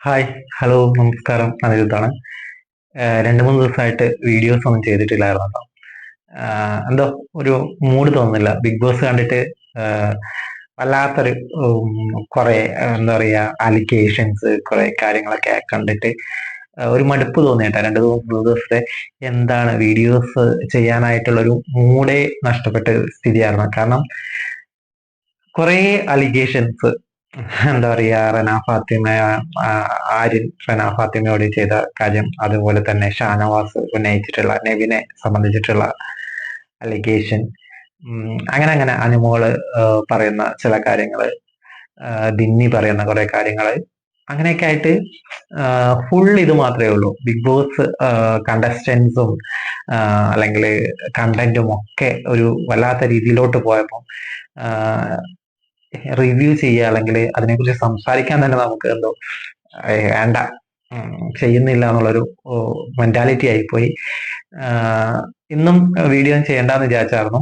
Hi, hello, നമസ്കാരം. അനിരുദ്ധാണ്. രണ്ട് മൂന്ന് ദിവസമായിട്ട് വീഡിയോസ് ഒന്നും ചെയ്തിട്ടില്ലായിരുന്നു കേട്ടോ. എന്തോ ഒരു മൂഡ് തോന്നുന്നില്ല. ബിഗ് ബോസ് കണ്ടിട്ട് ആഹ് വല്ലാത്തൊരു കുറെ എന്താ പറയാ അലിഗേഷൻസ് കുറെ കാര്യങ്ങളൊക്കെ കണ്ടിട്ട് ഒരു മടുപ്പ് തോന്നിയിട്ടാ രണ്ട് മൂന്ന് ദിവസത്തെ എന്താണ് വീഡിയോസ് ചെയ്യാനായിട്ടുള്ള ഒരു മൂഡേ നഷ്ടപ്പെട്ട ഒരു സ്ഥിതിയായിരുന്നു. കാരണം കുറെ അലിഗേഷൻസ് എന്താ പറയാ റന ഫാത്തിമ, ആ, ആര്യൻ റന ഫാത്തിമയോട് ചെയ്ത കാര്യം, അതുപോലെ തന്നെ ഷാനവാസ് ഉന്നയിച്ചിട്ടുള്ള നെവിനെ സംബന്ധിച്ചിട്ടുള്ള അലിഗേഷൻ, അങ്ങനെ അങ്ങനെ അനുമോള് പറയുന്ന ചില കാര്യങ്ങള്, ദിന്നി പറയുന്ന കുറെ കാര്യങ്ങള്, അങ്ങനെയൊക്കെ ആയിട്ട് ഫുൾ ഇത് മാത്രമേ ഉള്ളൂ. ബിഗ് ബോസ് കണ്ടസ്റ്റൻസും അല്ലെങ്കിൽ കണ്ടന്റും ഒക്കെ ഒരു വല്ലാത്ത രീതിയിലോട്ട് പോയപ്പോൾ റിവ്യൂ ചെയ്യുക അല്ലെങ്കിൽ അതിനെക്കുറിച്ച് സംസാരിക്കാൻ തന്നെ നമുക്ക് എന്തോ വേണ്ട, ചെയ്യുന്നില്ല എന്നുള്ളൊരു മെന്റാലിറ്റി ആയിപ്പോയി. ഇന്നും വീഡിയോ ചെയ്യേണ്ടെന്ന് വിചാരിച്ചായിരുന്നു.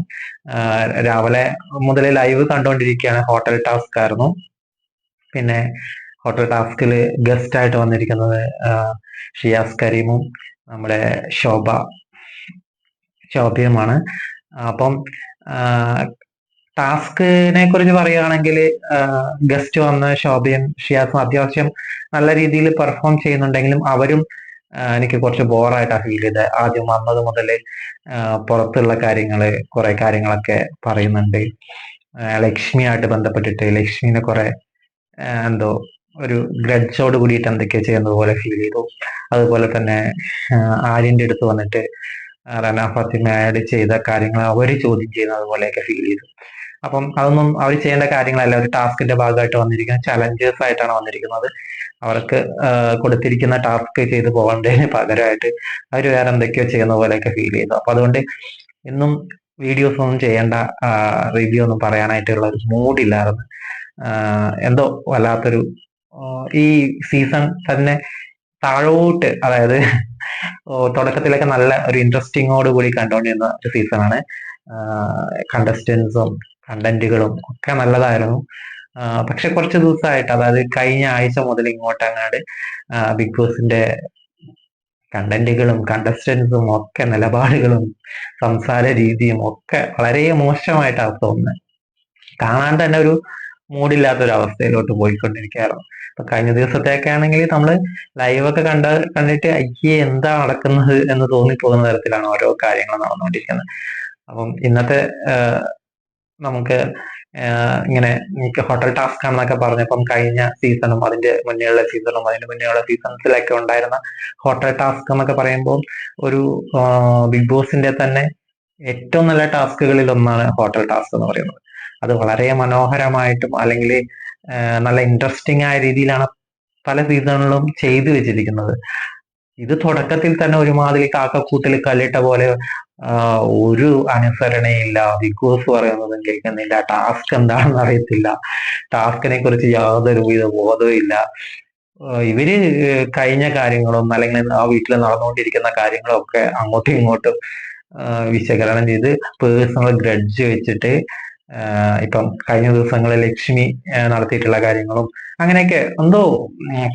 രാവിലെ മുതൽ ലൈവ് കണ്ടുകൊണ്ടിരിക്കുകയാണ്. ഹോട്ടൽ ടാസ്ക് ആയിരുന്നു. പിന്നെ ഹോട്ടൽ ടാസ്കിൽ ഗസ്റ്റ് ആയിട്ട് വന്നിരിക്കുന്നത് ഷിയാസ് കരീമും നമ്മുടെ ശോഭയുമാണ്. അപ്പം ടാസ്കിനെ കുറിച്ച് പറയുകയാണെങ്കിൽ ഗസ്റ്റ് വന്ന് ശോഭയും ഷിയാസും അത്യാവശ്യം നല്ല രീതിയിൽ പെർഫോം ചെയ്യുന്നുണ്ടെങ്കിലും അവരും എനിക്ക് കുറച്ച് ബോറായിട്ടാണ് ഫീൽ ചെയ്തത്. ആദ്യം വന്നത് മുതൽ പുറത്തുള്ള കാര്യങ്ങള് കുറെ കാര്യങ്ങളൊക്കെ പറയുന്നുണ്ട്. ലക്ഷ്മിയായിട്ട് ബന്ധപ്പെട്ടിട്ട് ലക്ഷ്മിനെ കുറെ എന്തോ ഒരു ഗ്രഡ്ജോട് കൂടിയിട്ട് എന്തൊക്കെയോ ചെയ്യുന്നത് പോലെ ഫീൽ ചെയ്തു. അതുപോലെ തന്നെ ആര്യന്റെ അടുത്ത് വന്നിട്ട് റന ഫാത്തിമയോട് ചെയ്ത കാര്യങ്ങൾ അവർ ചോദ്യം ചെയ്യുന്നത് പോലെയൊക്കെ ഫീൽ ചെയ്തു. അപ്പം അതൊന്നും അവർ ചെയ്യേണ്ട കാര്യങ്ങളല്ല. ഒരു ടാസ്കിന്റെ ഭാഗമായിട്ട് വന്നിരിക്കുന്ന ചലഞ്ചേഴ്സ് ആയിട്ടാണ് വന്നിരിക്കുന്നത്. അവർക്ക് കൊടുത്തിരിക്കുന്ന ടാസ്ക് ചെയ്ത് പോകേണ്ടതിന് പകരമായിട്ട് അവർ വേറെ എന്തൊക്കെയോ ചെയ്യുന്ന പോലെയൊക്കെ ഫീൽ ചെയ്തു. അപ്പൊ അതുകൊണ്ട് ഇന്നും വീഡിയോസ് ഒന്നും ചെയ്യേണ്ട, റിവ്യൂ ഒന്നും പറയാനായിട്ടുള്ള ഒരു മൂഡില്ലായിരുന്നു. എന്തോ വല്ലാത്തൊരു ഈ സീസൺ തന്നെ താഴോട്ട്, അതായത് തുടക്കത്തിലൊക്കെ നല്ല ഒരു ഇൻട്രസ്റ്റിങ്ങോട് കൂടി കണ്ടുകൊണ്ടിരുന്ന ഒരു സീസണാണ്. കണ്ടസ്റ്റൻസും കണ്ടന്റുകളും ഒക്കെ നല്ലതായിരുന്നു. പക്ഷെ കുറച്ച് ദിവസമായിട്ട്, അതായത് കഴിഞ്ഞ ആഴ്ച മുതൽ ഇങ്ങോട്ട് അങ്ങാട് ബിഗ് ബോസിന്റെ കണ്ടന്റുകളും കണ്ടസ്റ്റൻസും ഒക്കെ നിലപാടുകളും സംസാര രീതിയും ഒക്കെ വളരെ മോശമായിട്ടാണ് തോന്നുന്നത്. കാണാൻ തന്നെ ഒരു മൂഡില്ലാത്തൊരു അവസ്ഥയിലോട്ട് പോയിക്കൊണ്ടിരിക്കുകയായിരുന്നു. ഇപ്പൊ കഴിഞ്ഞ ദിവസത്തെയൊക്കെ ആണെങ്കിൽ നമ്മള് ലൈവൊക്കെ കണ്ടിട്ട് അയ്യേ എന്താ നടക്കുന്നത് എന്ന് തോന്നിപ്പോകുന്ന തരത്തിലാണ് ഓരോ കാര്യങ്ങൾ നടന്നുകൊണ്ടിരിക്കുന്നത്. അപ്പം ഇന്നത്തെ നമുക്ക് ഇങ്ങനെ എനിക്ക് ഹോട്ടൽ ടാസ്ക് ആണെന്നൊക്കെ പറഞ്ഞപ്പം കഴിഞ്ഞ സീസണും അതിന്റെ മുന്നേയുള്ള സീസണും അതിന്റെ മുന്നേയുള്ള സീസൺസിലൊക്കെ ഉണ്ടായിരുന്ന ഹോട്ടൽ ടാസ്ക് എന്നൊക്കെ പറയുമ്പോൾ ഒരു ബിഗ് ബോസിന്റെ തന്നെ ഏറ്റവും നല്ല ടാസ്കുകളിൽ ഒന്നാണ് ഹോട്ടൽ ടാസ്ക് എന്ന് പറയുന്നത്. അത് വളരെ മനോഹരമായിട്ടും അല്ലെങ്കിൽ നല്ല ഇൻട്രസ്റ്റിംഗ് ആയ രീതിയിലാണ് പല സീസണുകളും ചെയ്തു വെച്ചിരിക്കുന്നത്. ഇത് തുടക്കത്തിൽ തന്നെ ഒരുമാതിരി കാക്കക്കൂട്ടിൽ കല്ലിട്ട പോലെ, ഒരു അനുസരണയില്ല. ബിഗ് ബോസ് പറയുന്നതും കേൾക്കുന്നില്ല. ടാസ്ക് എന്താണെന്ന് അറിയത്തില്ല. ടാസ്കിനെ കുറിച്ച് യാതൊരു വിധ ബോധവും ഇല്ല. ഇവര് കഴിഞ്ഞ കാര്യങ്ങളും അല്ലെങ്കിൽ ആ വീട്ടിൽ നടന്നുകൊണ്ടിരിക്കുന്ന കാര്യങ്ങളും ഒക്കെ അങ്ങോട്ടും ഇങ്ങോട്ടും വിശകലനം ചെയ്ത് പേഴ്സണൽ ഗ്രഡ്ജ് വെച്ചിട്ട് ഇപ്പം കഴിഞ്ഞ ദിവസങ്ങളിൽ ലക്ഷ്മി നടത്തിയിട്ടുള്ള കാര്യങ്ങളും അങ്ങനെയൊക്കെ എന്തോ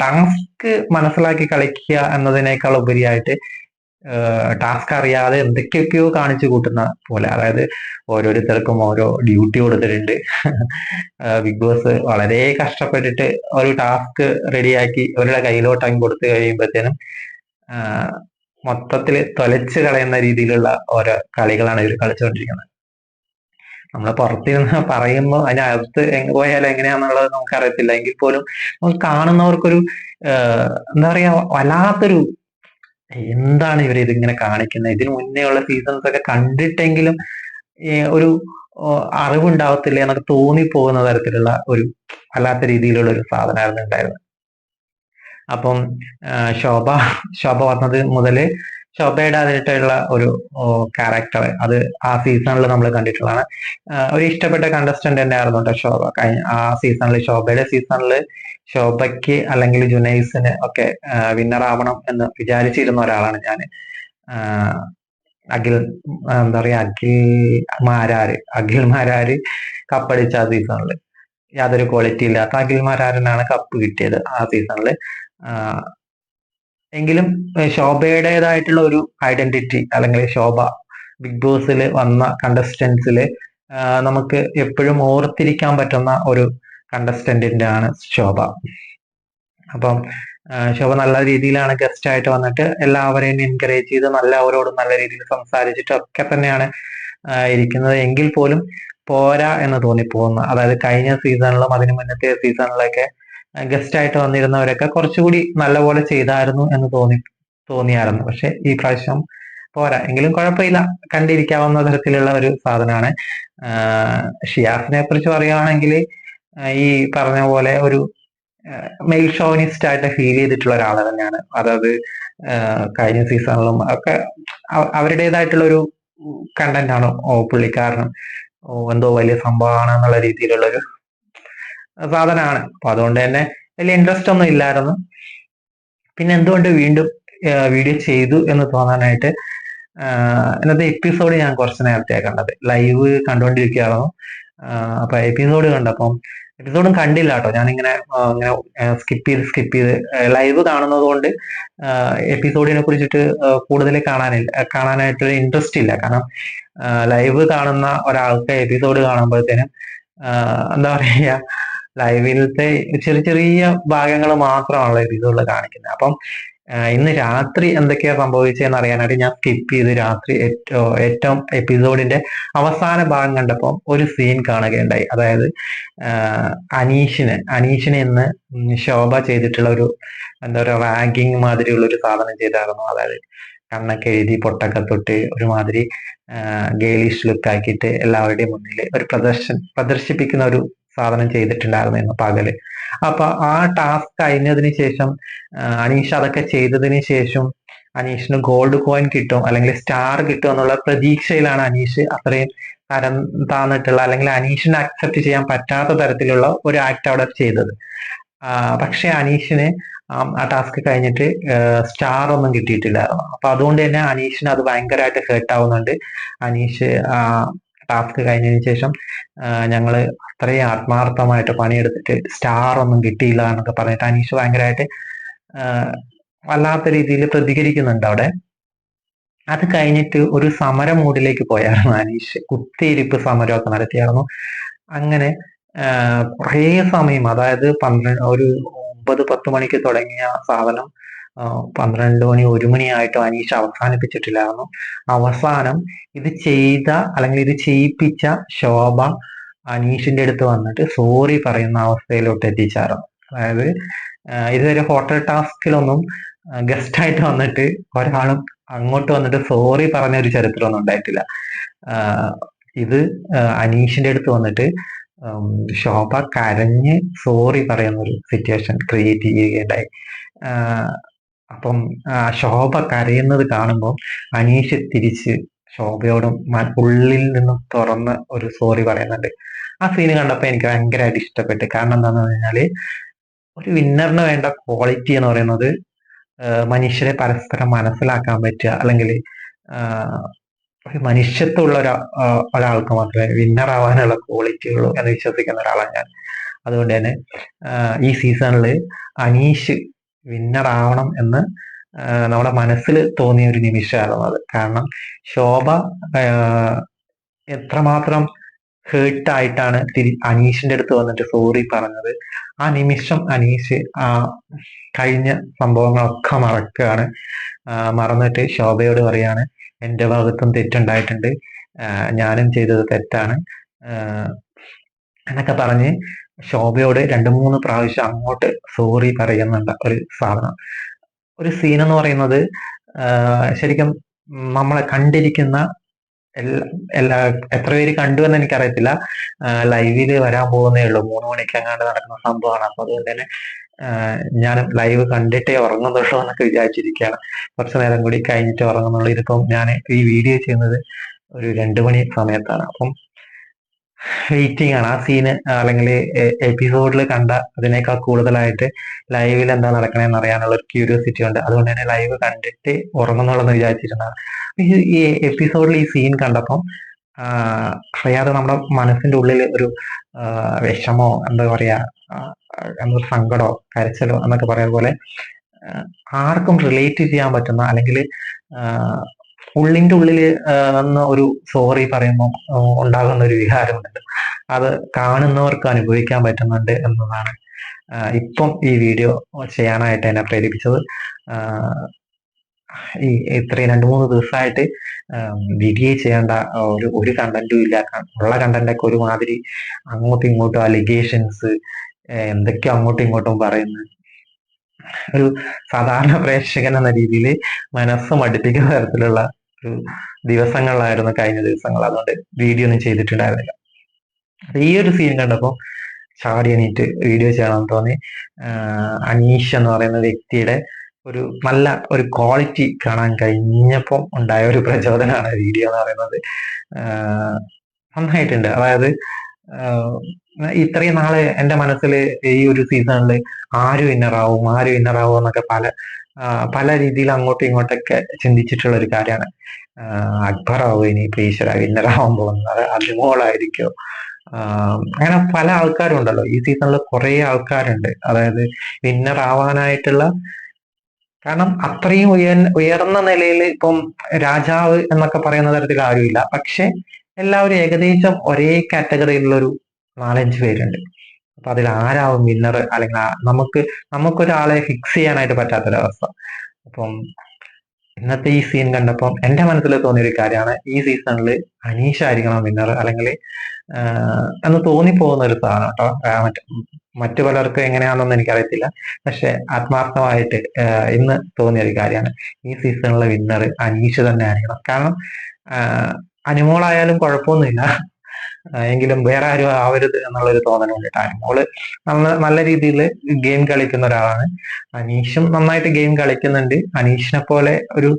ടാസ്ക് മനസ്സിലാക്കി കളിക്കുക എന്നതിനേക്കാൾ ഉപരിയായിട്ട് ടാസ്ക് അറിയാതെ എന്തൊക്കെയൊക്കെയോ കാണിച്ചു കൂട്ടുന്ന പോലെ. അതായത് ഓരോരുത്തർക്കും ഓരോ ഡ്യൂട്ടി കൊടുത്തിട്ടുണ്ട്. ബിഗ് ബോസ് വളരെ കഷ്ടപ്പെട്ടിട്ട് ഒരു ടാസ്ക് റെഡിയാക്കി അവരുടെ കയ്യിലോട്ടാക്കി കൊടുത്തു കഴിയുമ്പോഴത്തേനും മൊത്തത്തിൽ തൊലച്ച് കളയുന്ന രീതിയിലുള്ള ഓരോ കളികളാണ് ഇവർ കളിച്ചുകൊണ്ടിരിക്കുന്നത്. നമ്മൾ പുറത്തിരുന്ന് പറയുമ്പോൾ അതിനകത്ത് പോയാൽ എങ്ങനെയാന്നുള്ളത് നമുക്ക് അറിയത്തില്ല. എങ്കിൽ പോലും നമുക്ക് കാണുന്നവർക്കൊരു എന്താ പറയാ വല്ലാത്തൊരു എന്താണ് ഇവർ ഇതിങ്ങനെ കാണിക്കുന്നത്, ഇതിനു മുന്നേ ഉള്ള സീസൺസ് ഒക്കെ കണ്ടിട്ടെങ്കിലും ഒരു അറിവുണ്ടാവത്തില്ല എന്നൊക്കെ തോന്നിപ്പോകുന്ന തരത്തിലുള്ള ഒരു വല്ലാത്ത രീതിയിലുള്ള ഒരു സാധനമായിരുന്നു ഉണ്ടായിരുന്നത്. അപ്പം ശോഭ ശോഭ വന്നത് മുതല് ശോഭയുടെ അതിനായിട്ടുള്ള ഒരു ക്യാരക്ടർ അത് ആ സീസണിൽ നമ്മൾ കണ്ടിട്ടുള്ളതാണ്. ഒരു ഇഷ്ടപ്പെട്ട കണ്ടസ്റ്റന്റ് തന്നെ ആയിരുന്നു കേട്ടോ ശോഭ. ആ സീസണിൽ, ശോഭയുടെ സീസണിൽ ശോഭയ്ക്ക് അല്ലെങ്കിൽ ജുനൈസിന് ഒക്കെ വിന്നർ ആവണം എന്ന് വിചാരിച്ചിരുന്ന ഒരാളാണ് ഞാൻ. അഖിൽ എന്താ പറയാ അഖിൽ മാരാര് കപ്പടിച്ച ആ സീസണിൽ യാതൊരു ക്വാളിറ്റി ഇല്ലാത്ത അഖിൽമാരാരനാണ് കപ്പ് കിട്ടിയത് ആ സീസണിൽ. എങ്കിലും ശോഭയുടേതായിട്ടുള്ള ഒരു ഐഡന്റിറ്റി, അല്ലെങ്കിൽ ശോഭ ബിഗ് ബോസിൽ വന്ന കണ്ടസ്റ്റൻസിൽ നമുക്ക് എപ്പോഴും ഓർത്തിരിക്കാൻ പറ്റുന്ന ഒരു കണ്ടസ്റ്റന്റിന്റെ ആണ് ശോഭ. അപ്പം ശോഭ നല്ല രീതിയിലാണ് ഗസ്റ്റ് ആയിട്ട് വന്നിട്ട് എല്ലാവരെയും എൻകറേജ് ചെയ്ത് എല്ലാവരോടും നല്ല രീതിയിൽ സംസാരിച്ചിട്ട് ഒക്കെ തന്നെയാണ് ഇരിക്കുന്നത്. എങ്കിൽ പോലും പോരാ എന്ന് തോന്നിപ്പോകുന്ന, അതായത് കഴിഞ്ഞ സീസണിലും അതിന് മുന്നത്തെ സീസണിലൊക്കെ ഗസ്റ്റ് ആയിട്ട് വന്നിരുന്നവരൊക്കെ കുറച്ചുകൂടി നല്ലപോലെ ചെയ്തായിരുന്നു എന്ന് തോന്നിയായിരുന്നു. പക്ഷെ ഈ പ്രാവശ്യം പോരാ. എങ്കിലും കുഴപ്പമില്ല, കണ്ടിരിക്കാവുന്ന തരത്തിലുള്ള ഒരു സാധനമാണ്. ഷിയാസിനെ കുറിച്ച് പറയുകയാണെങ്കിൽ ഈ പറഞ്ഞ പോലെ ഒരു മെയിൽ ഷോവിനിസ്റ്റ് ആയിട്ട് ഫീൽ ചെയ്തിട്ടുള്ള ഒരാൾ തന്നെയാണ്. അതായത് കഴിഞ്ഞ സീസണിലും ഒക്കെ അവരുടേതായിട്ടുള്ള ഒരു കണ്ടന്റ് ആണ് പുള്ളിക്കാരനും എന്തോ വലിയ സംഭവമാണ് എന്നുള്ള രീതിയിലുള്ള ഒരു സാധനമാണ്. അപ്പൊ അതുകൊണ്ട് തന്നെ വലിയ ഇൻട്രസ്റ്റ് ഒന്നും ഇല്ലായിരുന്നു. പിന്നെ എന്തുകൊണ്ട് വീണ്ടും വീഡിയോ ചെയ്തു എന്ന് തോന്നാനായിട്ട്, ഇന്നത്തെ എപ്പിസോഡ് ഞാൻ കുറച്ച് നേരത്തെ കണ്ടത്, ലൈവ് കണ്ടുകൊണ്ടിരിക്കുകയായിരുന്നു. അപ്പൊ എപ്പിസോഡ് കണ്ടപ്പം, എപ്പിസോഡും കണ്ടില്ല കേട്ടോ, ഞാനിങ്ങനെ സ്കിപ്പ് ചെയ്ത് ലൈവ് കാണുന്നത് കൊണ്ട് എപ്പിസോഡിനെ കുറിച്ചിട്ട് കൂടുതൽ കാണാനായിട്ടൊരു ഇൻട്രസ്റ്റ് ഇല്ല. കാരണം ലൈവ് കാണുന്ന ഒരാൾക്ക് എപ്പിസോഡ് കാണുമ്പോഴത്തേനും എന്താ പറയുക, ലൈവിലത്തെ ചെറിയ ചെറിയ ഭാഗങ്ങൾ മാത്രമാണല്ലോ എപ്പിസോഡിൽ കാണിക്കുന്നത്. അപ്പം ഇന്ന് രാത്രി എന്തൊക്കെയാ സംഭവിച്ചതെന്ന് അറിയാനായിട്ട് ഞാൻ സ്കിപ്പ് ചെയ്ത് രാത്രി ഏറ്റവും എപ്പിസോഡിന്റെ അവസാന ഭാഗം കണ്ടപ്പോൾ ഒരു സീൻ കാണുകയുണ്ടായി. അതായത് അനീഷിനെ ഇന്ന് ശോഭ ചെയ്തിട്ടുള്ള ഒരു എന്താ പറയുക, റാഗിങ് മാതിരിയുള്ള ഒരു സാധനം ചെയ്തായിരുന്നു. അതായത് കണ്ണൊക്കെ എഴുതി പൊട്ടൊക്കെ തൊട്ട് ഒരുമാതിരി ഗേളിഷ് ലുക്ക് ആക്കിയിട്ട് എല്ലാവരുടെയും മുന്നിൽ ഒരു പ്രദർശിപ്പിക്കുന്ന ഒരു സാധനം ചെയ്തിട്ടുണ്ടായിരുന്നു ഇന്ന് പകല്. അപ്പൊ ആ ടാസ്ക് കഴിഞ്ഞതിന് ശേഷം അനീഷ് അതൊക്കെ ചെയ്തതിന് ശേഷം അനീഷിന് ഗോൾഡ് കോയിൻ കിട്ടും അല്ലെങ്കിൽ സ്റ്റാർ കിട്ടും എന്നുള്ള പ്രതീക്ഷയിലാണ് അനീഷ് അത്രയും തരം താന്നിട്ടുള്ള, അല്ലെങ്കിൽ അനീഷിന് അക്സെപ്റ്റ് ചെയ്യാൻ പറ്റാത്ത തരത്തിലുള്ള ഒരു ആക്ട് അവിടെ ചെയ്തത്. പക്ഷെ അനീഷിന് ആ ടാസ്ക് കഴിഞ്ഞിട്ട് സ്റ്റാർ ഒന്നും കിട്ടിയിട്ടില്ലായിരുന്നു. അപ്പൊ അതുകൊണ്ട് തന്നെ അനീഷിന് അത് ഭയങ്കരമായിട്ട് ഹേർട്ട് ആവുന്നുണ്ട്. അനീഷ് ടാസ്ക് കഴിഞ്ഞതിന് ശേഷം ഞങ്ങള് അത്രയും ആത്മാർത്ഥമായിട്ട് പണിയെടുത്തിട്ട് സ്റ്റാർ ഒന്നും കിട്ടിയില്ല എന്നൊക്കെ പറഞ്ഞിട്ട് അനീഷ് ഭയങ്കരമായിട്ട് വല്ലാത്ത രീതിയിൽ പ്രതികരിക്കുന്നുണ്ട് അവിടെ. അത് കഴിഞ്ഞിട്ട് ഒരു സമര മൂഡിലേക്ക് പോയായിരുന്നു അനീഷ്. കുത്തിയിരിപ്പ് സമരമൊക്കെ നടത്തിയായിരുന്നു. അങ്ങനെ കുറേ സമയം, അതായത് ഒരു 9-10 മണിക്ക് തുടങ്ങിയ സാധനം 12 മണി 1 മണിയായിട്ടും അനീഷ് അവസാനിപ്പിച്ചിട്ടില്ലായിരുന്നു. അവസാനം ഇത് ചെയ്ത അല്ലെങ്കിൽ ഇത് ചെയ്യിപ്പിച്ച ശോഭ അനീഷിന്റെ അടുത്ത് വന്നിട്ട് സോറി പറയുന്ന അവസ്ഥയിലോട്ട് എത്തിച്ചായിരുന്നു. അതായത് ഇതുവരെ ഹോട്ടൽ ടാസ്കിലൊന്നും ഗസ്റ്റ് ആയിട്ട് വന്നിട്ട് ഒരാളും അങ്ങോട്ട് വന്നിട്ട് സോറി പറഞ്ഞ ഒരു ചരിത്രമൊന്നും ഉണ്ടായിട്ടില്ല. ഇത് അനീഷിന്റെ അടുത്ത് വന്നിട്ട് ശോഭ കരഞ്ഞ് സോറി പറയുന്ന ഒരു സിറ്റുവേഷൻ ക്രിയേറ്റ് ചെയ്യുകയുണ്ടായി. അപ്പം ശോഭ കരയുന്നത് കാണുമ്പോൾ അനീഷ് തിരിച്ച് ശോഭയോടും ഉള്ളിൽ നിന്നും തുറന്ന് ഒരു സോറി പറയുന്നുണ്ട്. ആ സീന് കണ്ടപ്പോൾ എനിക്ക് ഭയങ്കരമായിട്ട് ഇഷ്ടപ്പെട്ടു. കാരണം എന്താണെന്ന് പറഞ്ഞാല്, ഒരു വിന്നറിന് വേണ്ട ക്വാളിറ്റി എന്ന് പറയുന്നത് മനുഷ്യരെ പരസ്പരം മനസ്സിലാക്കാൻ പറ്റുക, അല്ലെങ്കിൽ ഒരു മനുഷ്യത്വമുള്ള ഒരാൾക്ക് മാത്രമേ വിന്നർ ആവാനുള്ള ക്വാളിറ്റി ഉള്ളൂ എന്ന് വിശ്വസിക്കുന്ന ഒരാളാണ് ഞാൻ. അതുകൊണ്ട് തന്നെ ഈ സീസണിൽ അനീഷ് വിന്നർ ആവണം എന്ന് നമ്മുടെ മനസ്സിൽ തോന്നിയ ഒരു നിമിഷമായിരുന്നു അത്. കാരണം ശോഭ എത്രമാത്രം ഹേർട്ടായിട്ടാണ് അനീഷിന്റെ അടുത്ത് വന്നിട്ട് സോറി പറഞ്ഞത്. ആ നിമിഷം അനീഷ് കഴിഞ്ഞ സംഭവങ്ങളൊക്കെ മറക്കുകയാണ്. മറന്നിട്ട് ശോഭയോട് പറയാണ്, എൻ്റെ ഭാഗത്തും തെറ്റുണ്ടായിട്ടുണ്ട്, ഞാനും ചെയ്തത് തെറ്റാണ് എന്നൊക്കെ പറഞ്ഞ് ശോഭയോട് 2-3 പ്രാവശ്യം അങ്ങോട്ട് സോറി പറയുന്നുണ്ട്. ഒരു സാധനം, ഒരു സീൻ എന്ന് പറയുന്നത് ശരിക്കും നമ്മളെ കണ്ടിരിക്കുന്ന എത്ര പേര് കണ്ടു എന്ന് എനിക്കറിയത്തില്ല. ലൈവില് വരാൻ പോകുന്നേ ഉള്ളൂ, 3 മണിക്ക് അങ്ങാണ്ട് നടക്കുന്ന സംഭവമാണ്. അപ്പൊ അതുകൊണ്ട് തന്നെ ഞാൻ ലൈവ് കണ്ടിട്ടേ ഉറങ്ങുന്നുള്ളൂ എന്നൊക്കെ വിചാരിച്ചിരിക്കുകയാണ്. കുറച്ചു നേരം കൂടി കഴിഞ്ഞിട്ട് ഉറങ്ങുന്നുള്ളൂ. ഇതിപ്പം ഞാൻ ഈ വീഡിയോ ചെയ്യുന്നത് ഒരു 2 മണി സമയത്താണ്. അപ്പം വെയിറ്റിംഗ് ആണ് ആ സീന്, അല്ലെങ്കിൽ എപ്പിസോഡിൽ കണ്ട അതിനേക്കാൾ കൂടുതലായിട്ട് ലൈവിൽ എന്താ നടക്കണേന്ന് അറിയാനുള്ള ഒരു ക്യൂരിയോസിറ്റി ഉണ്ട്. അതുകൊണ്ട് തന്നെ ലൈവ് കണ്ടിട്ട് ഉറങ്ങുന്നുള്ളൂ എന്ന് വിചാരിച്ചിരുന്നതാണ്. ഈ എപ്പിസോഡിൽ ഈ സീൻ കണ്ടപ്പം അറിയാതെ നമ്മുടെ മനസ്സിന്റെ ഉള്ളിൽ ഒരു വിഷമോ എന്താ പറയാ എന്തൊരു സങ്കടമോ കരച്ചിലോ എന്നൊക്കെ പറയുന്ന പോലെ ആർക്കും റിലേറ്റ് ചെയ്യാൻ പറ്റുന്ന അല്ലെങ്കിൽ ഉള്ളിന്റെ ഉള്ളിൽ നിന്ന് ഒരു സോറി പറയുമ്പോൾ ഉണ്ടാകുന്ന ഒരു വികാരമുണ്ട്. അത് കാണുന്നവർക്ക് അനുഭവിക്കാൻ പറ്റുന്നുണ്ട് എന്നതാണ് ഇപ്പം ഈ വീഡിയോ ചെയ്യാനായിട്ട് എന്നെ പ്രേരിപ്പിച്ചത്. ഈ ഇത്രയും 2-3 ദിവസമായിട്ട് വീഡിയോ ചെയ്യേണ്ട ഒരു കണ്ടന്റും ഇല്ല. ഉള്ള കണ്ടന്റൊക്കെ ഒരുമാതിരി അങ്ങോട്ടും ഇങ്ങോട്ടും അലിഗേഷൻസ് എന്തൊക്കെയോ അങ്ങോട്ടും ഇങ്ങോട്ടും പറയുന്നു. ഒരു സാധാരണ പ്രേക്ഷകൻ എന്ന രീതിയിൽ മനസ്സ് മടുപ്പിക്കുന്ന തരത്തിലുള്ള ഒരു ദിവസങ്ങളിലായിരുന്നു കഴിഞ്ഞ ദിവസങ്ങൾ. അതുകൊണ്ട് വീഡിയോ ഒന്നും ചെയ്തിട്ടുണ്ടായിരുന്നില്ല. ഈ ഒരു സീൻ കണ്ടപ്പോൾ ചാടി എണീറ്റ് വീഡിയോ ചെയ്യണമെന്ന് തോന്നി. അനീഷ് എന്ന് പറയുന്ന വ്യക്തിയുടെ ഒരു നല്ല ഒരു ക്വാളിറ്റി കാണാൻ കഴിഞ്ഞപ്പം ഉണ്ടായ ഒരു പ്രചോദനമാണ് വീഡിയോ എന്ന് പറയുന്നത്. നന്നായിട്ടുണ്ട്. അതായത് ഇത്രയും നാള് എൻ്റെ മനസ്സിൽ ഈ ഒരു സീസണിൽ ആര് വിന്നറാവും എന്നൊക്കെ പല രീതിയിൽ അങ്ങോട്ടും ഇങ്ങോട്ടൊക്കെ ചിന്തിച്ചിട്ടുള്ള ഒരു കാര്യമാണ്. അക്ബറാവും ഇനി ഈശ്വര വിന്നറാവാൻ പോകുന്നത്, അജ്മോളായിരിക്കോ, അങ്ങനെ പല ആൾക്കാരും ഉണ്ടല്ലോ ഈ സീസണിൽ. കുറെ ആൾക്കാരുണ്ട് അതായത് വിന്നർ ആവാനായിട്ടുള്ള. കാരണം അത്രയും ഉയർന്ന നിലയിൽ ഇപ്പം രാജാവ് എന്നൊക്കെ പറയുന്ന തരത്തിൽ ആരുമില്ല. പക്ഷെ എല്ലാവരും ഏകദേശം ഒരേ കാറ്റഗറിയിലുള്ള ഒരു 4-5 പേരുണ്ട്. അപ്പൊ അതിൽ ആരാവും വിന്നർ, അല്ലെങ്കിൽ നമുക്കൊരാളെ ഫിക്സ് ചെയ്യാനായിട്ട് പറ്റാത്തൊരവസ്ഥ. അപ്പം ഇന്നത്തെ ഈ സീൻ കണ്ടപ്പം എന്റെ മനസ്സിൽ തോന്നിയ ഒരു കാര്യമാണ് ഈ സീസണിൽ അനീഷ് ആയിരിക്കണം വിന്നർ, അല്ലെങ്കിൽ എന്ന് തോന്നിപ്പോകുന്ന ഒരു സാധനം കേട്ടോ. മറ്റു പലർക്കും എങ്ങനെയാണെന്നൊന്നും എനിക്കറിയത്തില്ല. പക്ഷെ ആത്മാർത്ഥമായിട്ട് ഇന്ന് തോന്നിയ ഒരു കാര്യമാണ് ഈ സീസണിലെ വിന്നർ അനീഷ് തന്നെ ആയിരിക്കണം. കാരണം അനുമോളായാലും കുഴപ്പമൊന്നുമില്ല, എങ്കിലും വേറെ ആരും ആവരുത് എന്നുള്ളൊരു തോന്നലുണ്ട്. അനുമോള് നല്ല രീതിയിൽ ഗെയിം കളിക്കുന്ന ഒരാളാണ്. അനീഷും നന്നായിട്ട് ഗെയിം കളിക്കുന്നുണ്ട്. അനീഷിനെ പോലെ ഒരു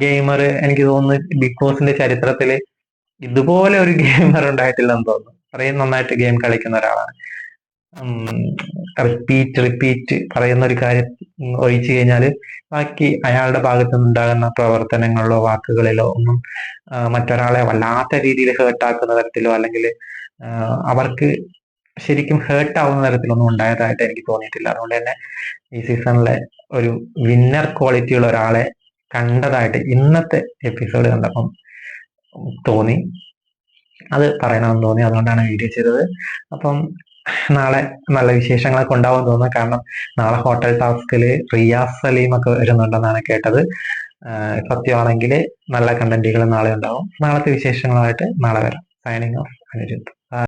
ഗെയിമർ എനിക്ക് തോന്നുന്നു ബിഗ് ബോസിന്റെ ചരിത്രത്തില് ഇതുപോലെ ഒരു ഗെയിമർ ഉണ്ടായിട്ടില്ലെന്ന് തോന്നുന്നു. അത്രയും നന്നായിട്ട് ഗെയിം കളിക്കുന്ന ഒരാളാണ്. റിപ്പീറ്റ് പറയുന്ന ഒരു കാര്യം ഒഴിച്ചു കഴിഞ്ഞാൽ ബാക്കി അയാളുടെ ഭാഗത്തു നിന്നുണ്ടാകുന്ന പ്രവർത്തനങ്ങളിലോ വാക്കുകളിലോ ഒന്നും മറ്റൊരാളെ വല്ലാത്ത രീതിയിൽ ഹേർട്ടാക്കുന്ന തരത്തിലോ അല്ലെങ്കിൽ അവർക്ക് ശരിക്കും ഹേർട്ടാവുന്ന തരത്തിലൊന്നും ഉണ്ടായതായിട്ട് എനിക്ക് തോന്നിയിട്ടില്ല. അതുകൊണ്ട് തന്നെ ഈ സീസണിലെ ഒരു വിന്നർ ക്വാളിറ്റി ഉള്ള ഒരാളെ കണ്ടതായിട്ട് ഇന്നത്തെ എപ്പിസോഡ് കണ്ടപ്പം തോന്നി. അത് പറയണമെന്ന് തോന്നി. അതുകൊണ്ടാണ് വീഡിയോ ചെയ്തത്. അപ്പം നാളെ നല്ല വിശേഷങ്ങളൊക്കെ ഉണ്ടാവും തോന്നുന്നു. കാരണം നാളെ ഹോട്ടൽ ടാസ്കില് റിയാസ് സലീം ഒക്കെ വരുന്നുണ്ടെന്നാണ് കേട്ടത്. സത്യമാണെങ്കിൽ നല്ല കണ്ടന്റുകൾ നാളെ ഉണ്ടാവും. നാളത്തെ വിശേഷങ്ങളുമായിട്ട് നാളെ വരാം. Signing off, Anirudh.